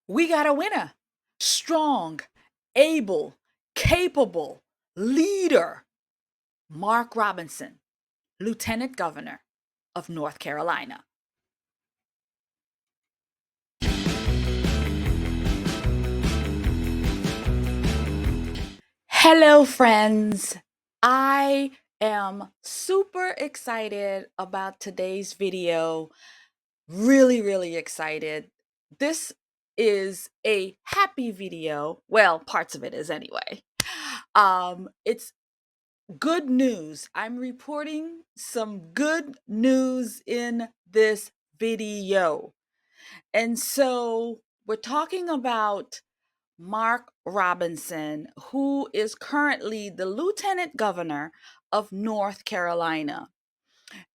We got a winner. Strong, able, capable leader, Mark Robinson, Lieutenant Governor of North Carolina. Hello, friends. I am super excited about today's video. Really excited. This is a happy video. Well, parts of it is anyway. It's good news. I'm reporting some good news in this video. And so we're talking about Mark Robinson, who is currently the Lieutenant Governor of North Carolina.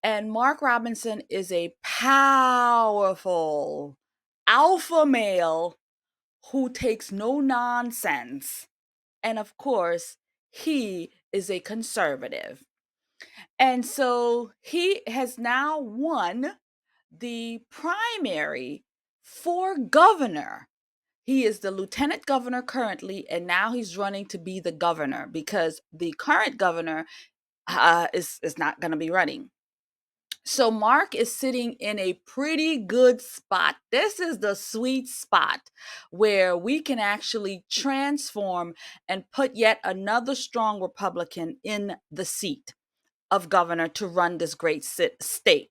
And Mark Robinson is a powerful alpha male who takes no nonsense. And of course, he is a conservative. And so he has now won the primary for governor. He is the lieutenant governor currently, and now he's running to be the governor because the current governor is not going to be running. So Mark is sitting in a pretty good spot. This is the sweet spot where we can actually transform and put yet another strong Republican in the seat of governor to run this great state.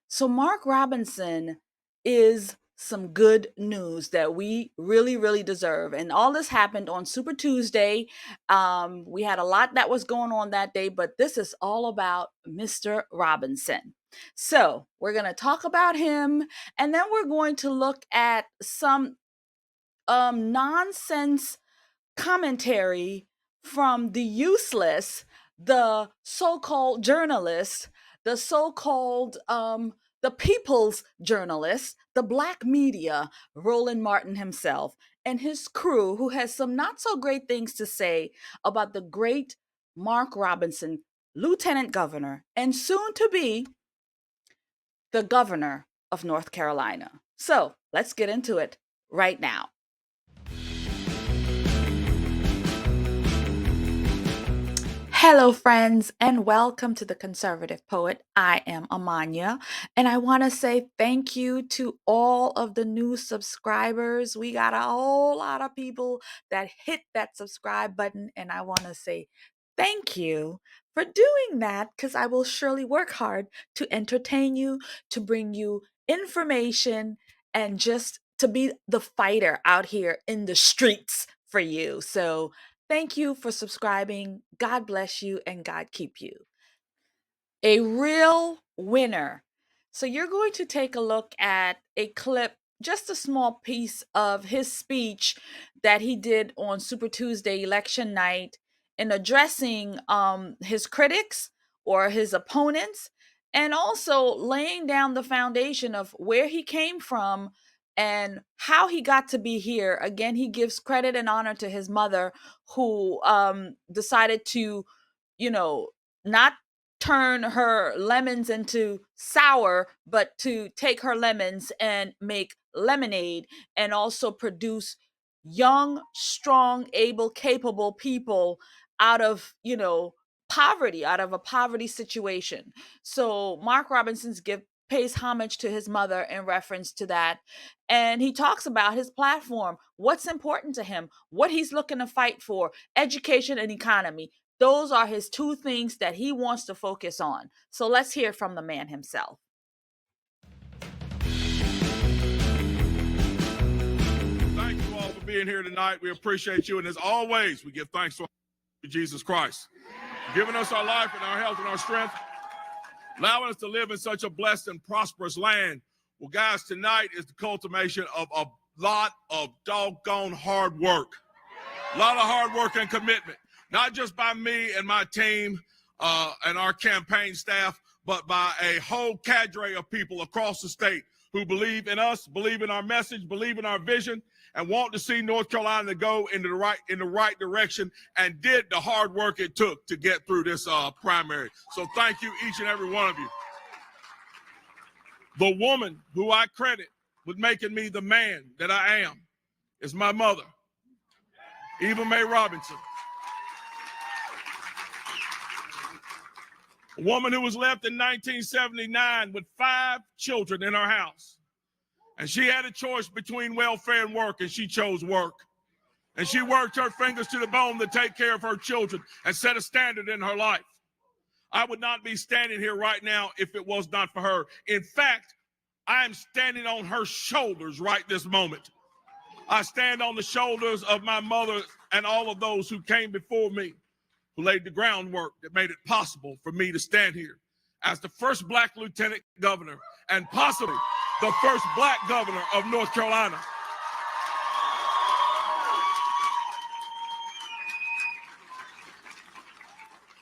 So Mark Robinson is some good news that we really deserve. And all this happened on Super Tuesday. We had a lot that was going on that day, but this is all about Mr. Robinson. So we're going to talk about him, and then we're going to look at some nonsense commentary from the useless, the so-called journalists, the so-called the people's journalist, the black media, Roland Martin himself, and his crew, who has some not so great things to say about the great Mark Robinson, Lieutenant Governor, and soon to be the governor of North Carolina. So let's get into it right now. Hello, friends, and welcome to The Conservative Poet. I am Amania, and I want to say thank you to all of the new subscribers. We got a whole lot of people that hit that subscribe button, and I want to say thank you for doing that because I will surely work hard to entertain you, to bring you information, and just to be the fighter out here in the streets for you. So, thank you for subscribing. God bless you and God keep you. A real winner. So, you're going to take a look at a clip, just a small piece of his speech that he did on Super Tuesday election night in addressing his critics or his opponents, and also laying down the foundation of where he came from and how he got to be here. Again, he gives credit and honor to his mother, who decided to, you know, not turn her lemons into sour, but to take her lemons and make lemonade and also produce young, strong, able, capable people out of, poverty, out of a poverty situation. So Mark Robinson's gift pays homage to his mother in reference to that. And he talks about his platform, what's important to him, what he's looking to fight for, education and economy. Those are his two things that he wants to focus on. So let's hear from the man himself. Thank you all for being here tonight. We appreciate you. And as always, we give thanks to Jesus Christ, giving us our life and our health and our strength, allowing us to live in such a blessed and prosperous land. Well, guys, tonight is the culmination of a lot of doggone hard work. A lot of hard work and commitment, not just by me and my team and our campaign staff, but by a whole cadre of people across the state who believe in us, believe in our message, believe in our vision, and want to see North Carolina go in the right direction, and did the hard work it took to get through this primary. So thank you, each and every one of you. The woman who I credit with making me the man that I am is my mother, Eva Mae Robinson. A woman who was left in 1979 with 5 children in her house. And she had a choice between welfare and work, and she chose work. And she worked her fingers to the bone to take care of her children and set a standard in her life. I would not be standing here right now if it was not for her. In fact, I am standing on her shoulders right this moment. I stand on the shoulders of my mother and all of those who came before me, who laid the groundwork that made it possible for me to stand here as the first Black lieutenant governor and possibly the first Black governor of North Carolina.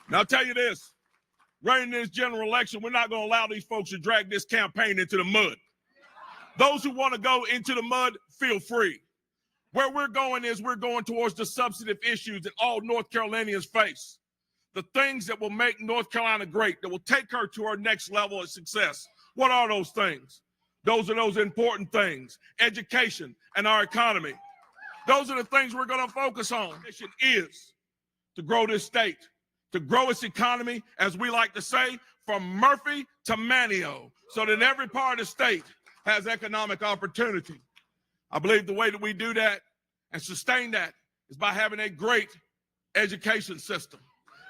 Now, I'll tell you this, running this general election, we're not going to allow these folks to drag this campaign into the mud. Those who want to go into the mud, feel free. Where we're going is we're going towards the substantive issues that all North Carolinians face. The things that will make North Carolina great, that will take her to her next level of success. What are those things? Those are those important things. Education and our economy. Those are the things we're going to focus on. Mission is to grow this state, to grow its economy, as we like to say, from Murphy to Manio, so that every part of the state has economic opportunity. I believe the way that we do that and sustain that is by having a great education system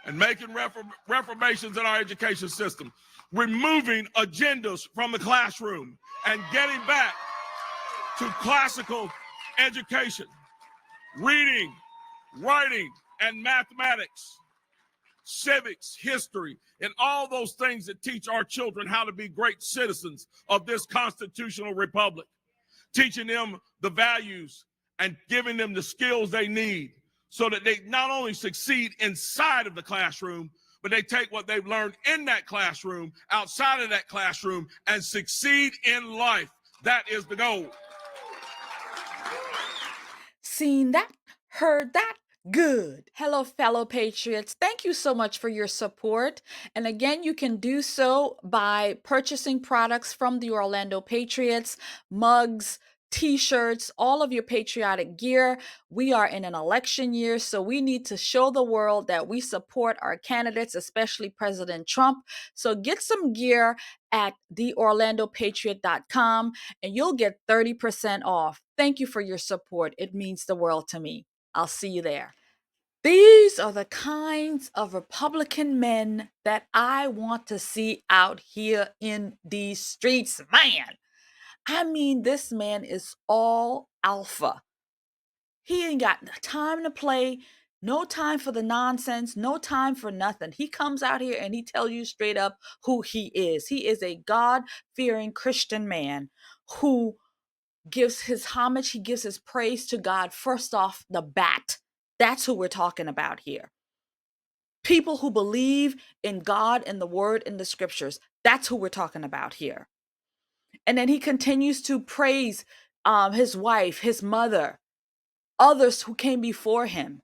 and making reformations in our education system, removing agendas from the classroom and getting back to classical education, reading, writing, and mathematics, civics, history, and all those things that teach our children how to be great citizens of this constitutional republic, teaching them the values and giving them the skills they need so that they not only succeed inside of the classroom, but they take what they've learned in that classroom, outside of that classroom, and succeed in life. That is the goal. Seen that, heard that. Good. Hello, fellow patriots. Thank you so much for your support. And again, you can do so by purchasing products from the Orlando Patriots, mugs, t-shirts, all of your patriotic gear. We are in an election year, so we need to show the world that we support our candidates, especially President Trump. So get some gear at theorlandopatriot.com and you'll get 30% off. Thank you for your support. It means the world to me. I'll see you there. These are the kinds of Republican men that I want to see out here in these streets, man. I mean, this man is all alpha. He ain't got time to play, no time for the nonsense, no time for nothing. He comes out here and he tells you straight up who he is. He is a God-fearing Christian man who gives his homage, he gives his praise to God first off the bat. That's who we're talking about here. People who believe in God and the word and the scriptures. That's who we're talking about here. And then he continues to praise his wife, his mother, others who came before him.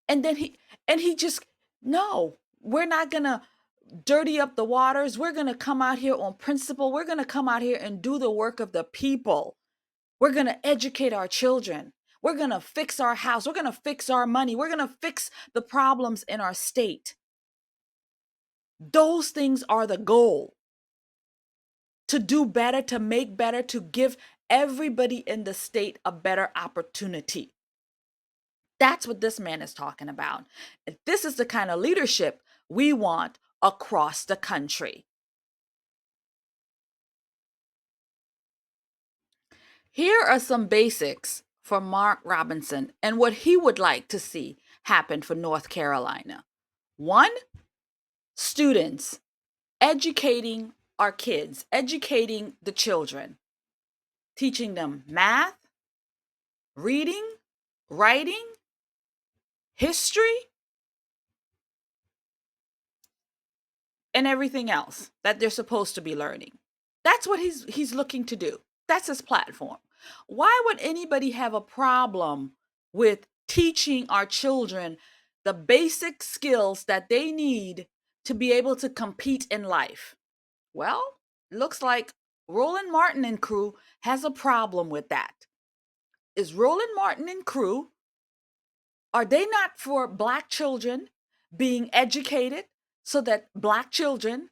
And then he just, no, we're not going to dirty up the waters. We're going to come out here on principle. We're going to come out here and do the work of the people. We're going to educate our children. We're going to fix our house. We're going to fix our money. We're going to fix the problems in our state. Those things are the goal. To do better, to make better, to give everybody in the state a better opportunity. That's what this man is talking about. And this is the kind of leadership we want across the country. Here are some basics for Mark Robinson and what he would like to see happen for North Carolina. 1, students, educating our kids, educating the children, teaching them math, reading, writing, history, and everything else that they're supposed to be learning. That's what he's looking to do. That's his platform. Why would anybody have a problem with teaching our children the basic skills that they need to be able to compete in life? Well, looks like Roland Martin and crew has a problem with that. is Roland Martin and crew, are they not for Black children being educated so that Black children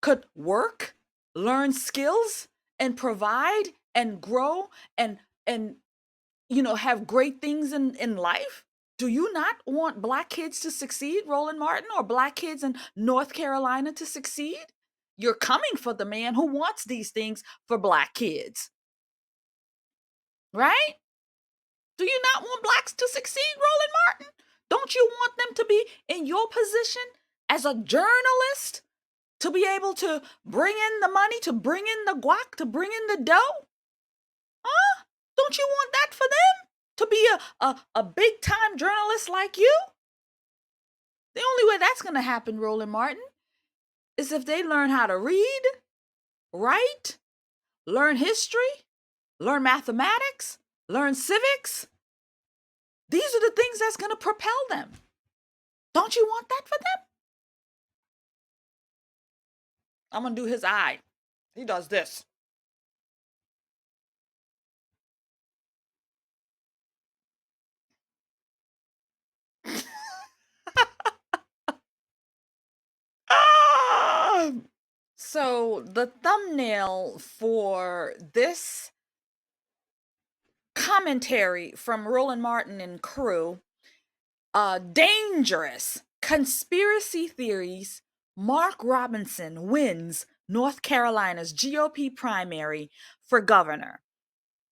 could work, learn skills, and provide and grow and have great things in life? Do you not want Black kids to succeed, Roland Martin, or Black kids in North Carolina to succeed? You're coming for the man who wants these things for Black kids, right? Do you not want Blacks to succeed, Roland Martin? Don't you want them to be in your position as a journalist, to be able to bring in the money, to bring in the guac, to bring in the dough? Huh? Don't you want that for them? To be a big time journalist like you? The only way that's going to happen, Roland Martin, is if they learn how to read, write, learn history, learn mathematics, learn civics. These are the things that's going to propel them. Don't you want that for them? I'm going to do his eye. He does this. So the thumbnail for this commentary from Roland Martin and crew, dangerous conspiracy theories, Mark Robinson wins North Carolina's GOP primary for governor.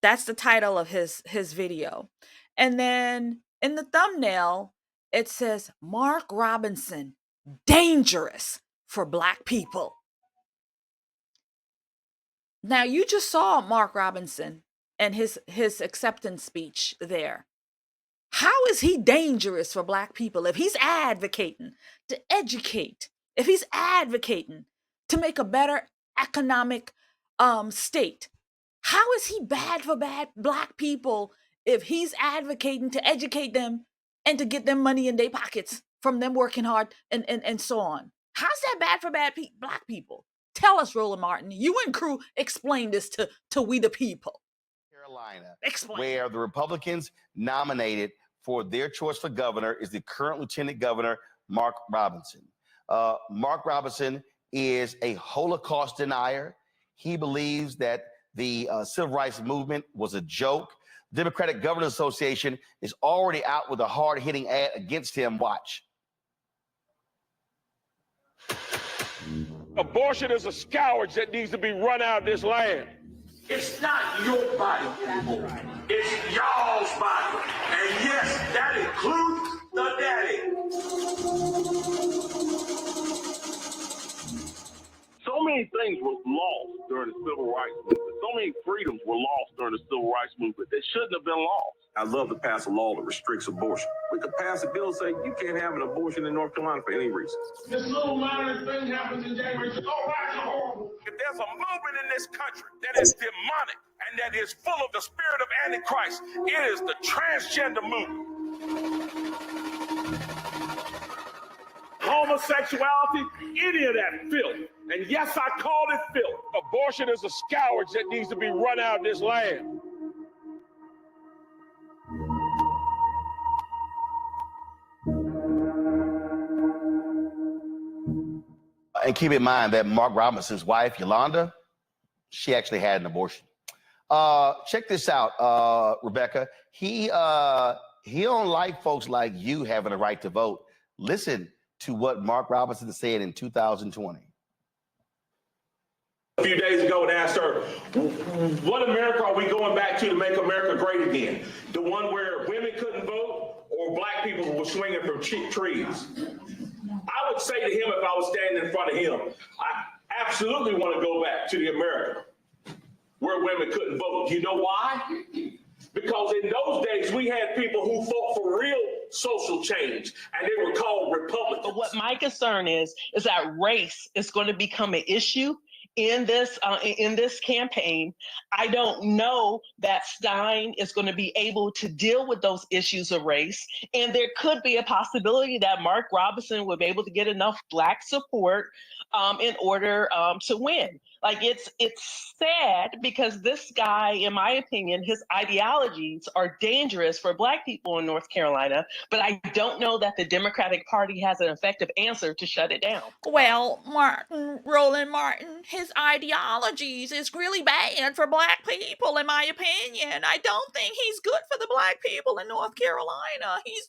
That's the title of his video. And then in the thumbnail, it says Mark Robinson, dangerous for Black people. Now, you just saw Mark Robinson and his acceptance speech there. How is he dangerous for Black people if he's advocating to educate, if he's advocating to make a better economic state? How is he bad for Black people if he's advocating to educate them and to get them money in their pockets from them working hard and so on? How's that bad for Black people? Tell us, Roland Martin. You and crew explain this to we the people. Carolina, Explain. where the Republicans nominated for their choice for governor is the current Lieutenant Governor, Mark Robinson. Mark Robinson is a Holocaust denier. He believes that the civil rights movement was a joke. The Democratic Governors Association is already out with a hard-hitting ad against him. Watch. Abortion is a scourge that needs to be run out of this land. It's not your body, people. It's y'all's body. And yes, that includes the daddy. So many things were lost during the civil rights movement. So many freedoms were lost during the civil rights movement that shouldn't have been lost. I'd love to pass a law that restricts abortion. We could pass a bill saying you can't have an abortion in North Carolina for any reason. This little minor thing happens in January. Oh, that's horrible. If there's a movement in this country that is demonic and that is full of the spirit of Antichrist, it is the transgender movement. Homosexuality, any of that filth. And yes, I call it filth. Abortion is a scourge that needs to be run out of this land. And keep in mind that Mark Robinson's wife, Yolanda, she actually had an abortion. Check this out, Rebecca. He don't like folks like you having a right to vote. Listen to what Mark Robinson said in 2020. A few days ago and asked her, what America are we going back to make America great again? The one where women couldn't vote or Black people were swinging from trees? I would say to him if I was standing in front of him, I absolutely want to go back to the America where women couldn't vote. You know why? Because in those days, we had people who fought for real social change, and they were called Republicans. But what my concern is that race is going to become an issue in this campaign. I don't know that Stein is going to be able to deal with those issues of race, and there could be a possibility that Mark Robinson would be able to get enough Black support in order to win. Like it's sad because this guy, in my opinion, his ideologies are dangerous for Black people in North Carolina, but I don't know that the Democratic Party has an effective answer to shut it down. Well, Roland Martin, his ideologies is really bad for Black people, in my opinion. I don't think he's good for the Black people in North Carolina. He's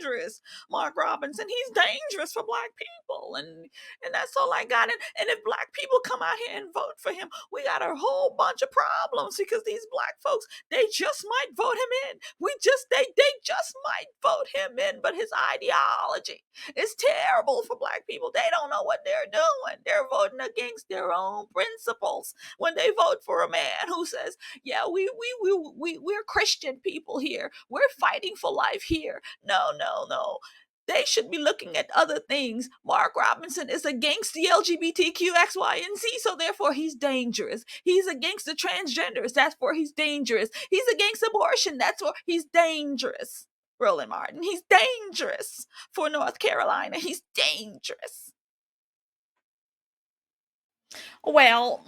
dangerous, Mark Robinson. He's dangerous for Black people, and that's all I got. And if Black people come out here and vote for him, we got a whole bunch of problems because these Black folks, they just might vote him in. They just might vote him in, but his ideology is terrible for Black people. They don't know what they're doing. They're voting against their own principles when they vote for a man who says, "Yeah, we're Christian people here. We're fighting for life here." No, no, no. They should be looking at other things. Mark Robinson is against the LGBTQ, X, Y, and Z, so therefore he's dangerous. He's against the transgenders, that's where he's dangerous. He's against abortion, that's where he's dangerous. Roland Martin, he's dangerous for North Carolina. He's dangerous. Well,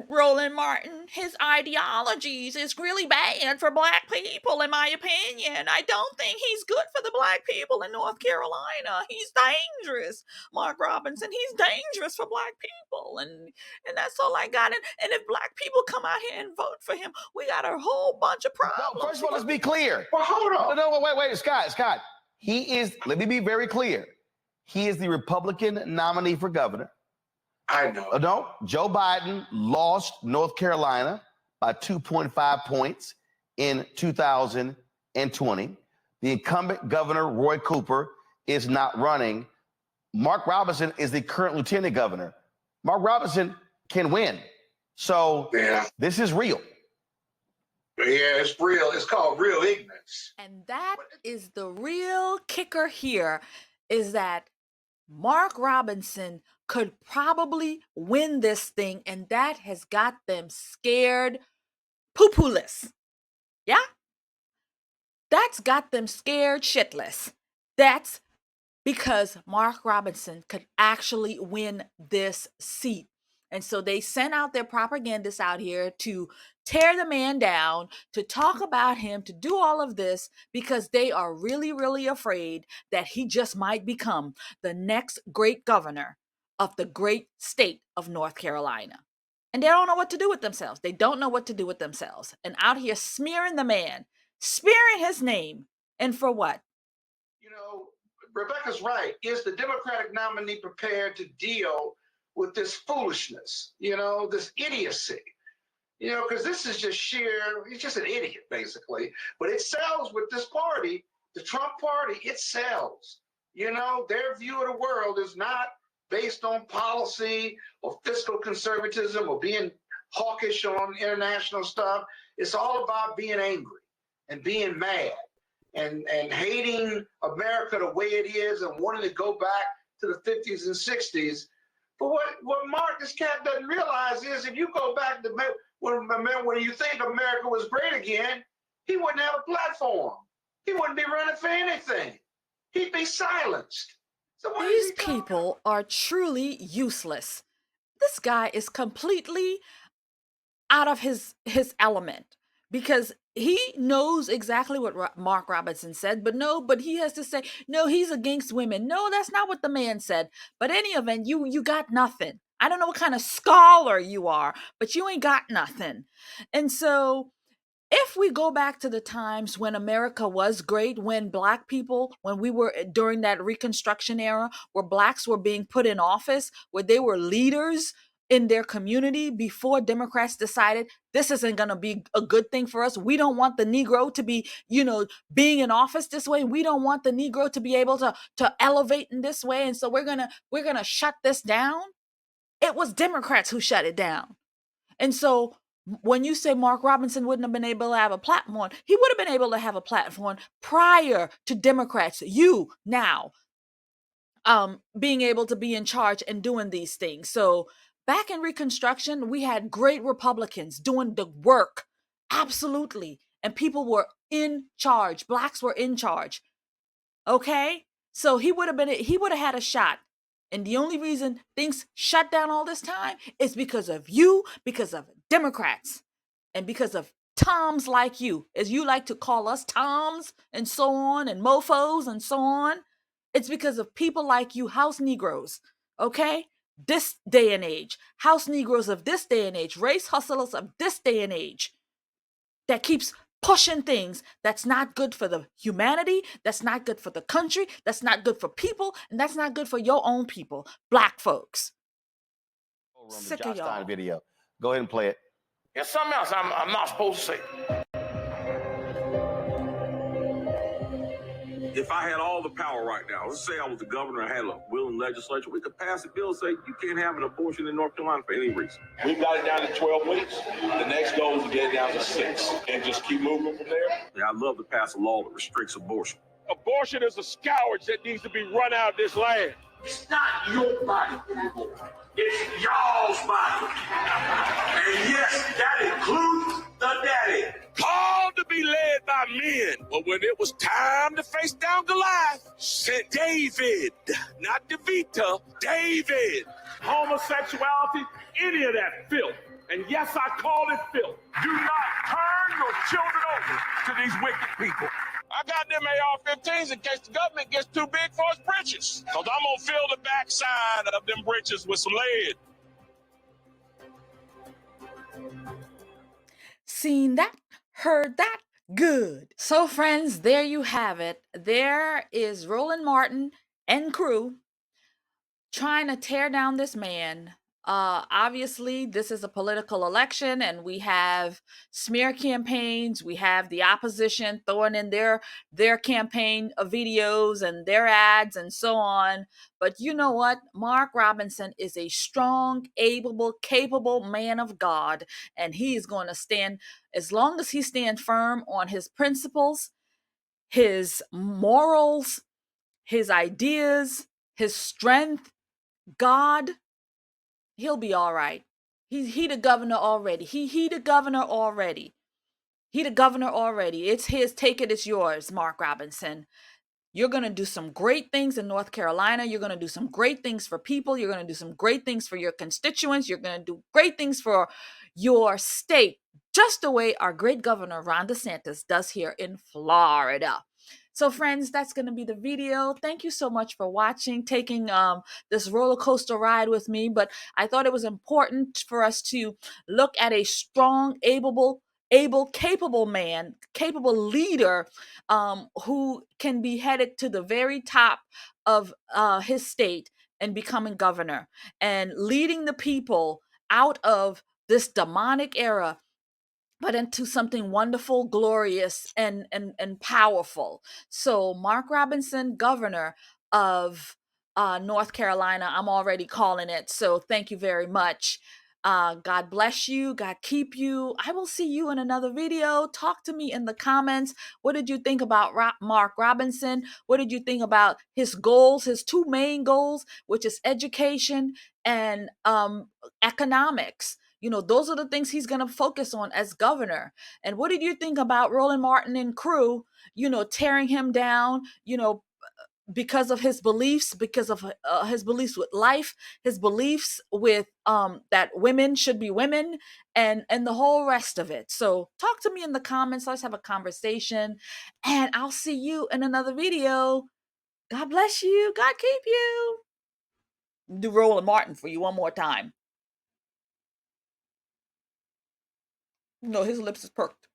Roland Martin, his ideologies is really bad for Black people, in my opinion. I don't think he's good for the Black people in North Carolina. He's dangerous, Mark Robinson. He's dangerous for Black people, and that's all I got. And if Black people come out here and vote for him, we got a whole bunch of problems. Well, first of all, let's be clear. Well, hold on. No, wait, Scott. He is, let me be very clear. He is the Republican nominee for governor. I know. No, Joe Biden lost North Carolina by 2.5 points in 2020. The incumbent governor, Roy Cooper, is not running. Mark Robinson is the current lieutenant governor. Mark Robinson can win. So This is real. Yeah, it's real. It's called real ignorance. And that is the real kicker here, is that Mark Robinson could probably win this thing, and that has got them scared poo-poo-less. Yeah? That's got them scared shitless. That's because Mark Robinson could actually win this seat. And so they sent out their propagandists out here to tear the man down, to talk about him, to do all of this because they are really, really afraid that he just might become the next great governor of the great state of North Carolina. And they don't know what to do with themselves. They don't know what to do with themselves. And out here smearing the man, smearing his name. And for what? You know, Rebecca's right. Is the Democratic nominee prepared to deal with this foolishness, this idiocy? Because this is just he's just an idiot, basically. But it sells with this party, the Trump party, it sells. Their view of the world is not based on policy or fiscal conservatism or being hawkish on international stuff. It's all about being angry and being mad and hating America the way it is and wanting to go back to the 50s and 60s. But what Marcus Cat doesn't realize is if you go back to when you think America was great again, he wouldn't have a platform. He wouldn't be running for anything. He'd be silenced. So these people are truly useless. This guy is completely out of his element because he knows exactly what Mark Robinson said, but he has to say, no, he's against women. No, that's not what the man said. But any event, you got nothing. I don't know what kind of scholar you are, but you ain't got nothing. And so if we go back to the times when America was great, when Black people, when we were during that Reconstruction era, where Blacks were being put in office, where they were leaders in their community before Democrats decided this isn't going to be a good thing for us. We don't want the Negro to be, being in office this way. We don't want the Negro to be able to elevate in this way. And so we're going to shut this down. It was Democrats who shut it down. And so when you say Mark Robinson wouldn't have been able to have a platform, he would have been able to have a platform prior to Democrats, now, being able to be in charge and doing these things. So back in Reconstruction, we had great Republicans doing the work. Absolutely. And people were in charge. Blacks were in charge. Okay? So he would have had a shot And the only reason things shut down all this time is because of you, because of Democrats, and because of Toms like you, as you like to call us Toms and so on, and mofos and so on. It's because of people like you, house Negroes, okay? This day and age, house Negroes of this day and age, race hustlers of this day and age, that keeps pushing things that's not good for the humanity, that's not good for the country, that's not good for people, and that's not good for your own people, black folks. Sick of Josh Stein y'all. video. Go ahead and play it. It's something else I'm not supposed to say. If I had all the power right now, let's say I was the governor and had a willing legislature, we could pass a bill and say you can't have an abortion in North Carolina for any reason. We've got it down to 12 weeks. The next goal is to get it down to 6 and just keep moving from there. Yeah, I'd love to pass a law that restricts abortion. Abortion is a scourge that needs to be run out of this land. It's not your body, people. It's y'all's body. And yes, that includes the daddy. Called to be led by men, but when it was time to face down Goliath, sent David, not DeVita, David. Homosexuality, any of that filth. And yes, I call it filth. Do not turn your children over to these wicked people. I got them AR-15s in case the government gets too big for its britches. Because I'm going to fill the backside of them britches with some lead. Seen that, heard that, good. So friends, there you have it. There is Roland Martin and crew trying to tear down this man. Obviously, this is a political election, and we have smear campaigns. We have the opposition throwing in their campaign videos and their ads and so on. But you know what? Mark Robinson is a strong, able, capable man of God, and he is going to stand as long as he stands firm on his principles, his morals, his ideas, his strength. God, he'll be all right. He the governor already. He the governor already. He the governor already. It's his. Take it. It's yours, Mark Robinson. You're going to do some great things in North Carolina. You're going to do some great things for people. You're going to do some great things for your constituents. You're going to do great things for your state, just the way our great governor, Ron DeSantis, does here in Florida. So friends, that's going to be the video. Thank you so much for watching, taking this roller coaster ride with me. But I thought it was important for us to look at a strong, able, capable man, capable leader who can be headed to the very top of his state and becoming governor and leading the people out of this demonic era, but into something wonderful, glorious, and powerful. So Mark Robinson, governor of North Carolina, I'm already calling it. So thank you very much. God bless you. God keep you. I will see you in another video. Talk to me in the comments. What did you think about Mark Robinson? What did you think about his goals, his two main goals, which is education and economics? You know, those are the things he's going to focus on as governor. And what did you think about Roland Martin and crew, tearing him down, because of his beliefs, because of his beliefs with life, his beliefs with that women should be women, and the whole rest of it. So talk to me in the comments. Let's have a conversation, and I'll see you in another video. God bless you. God keep you. Do Roland Martin for you one more time. No, his lips is perked.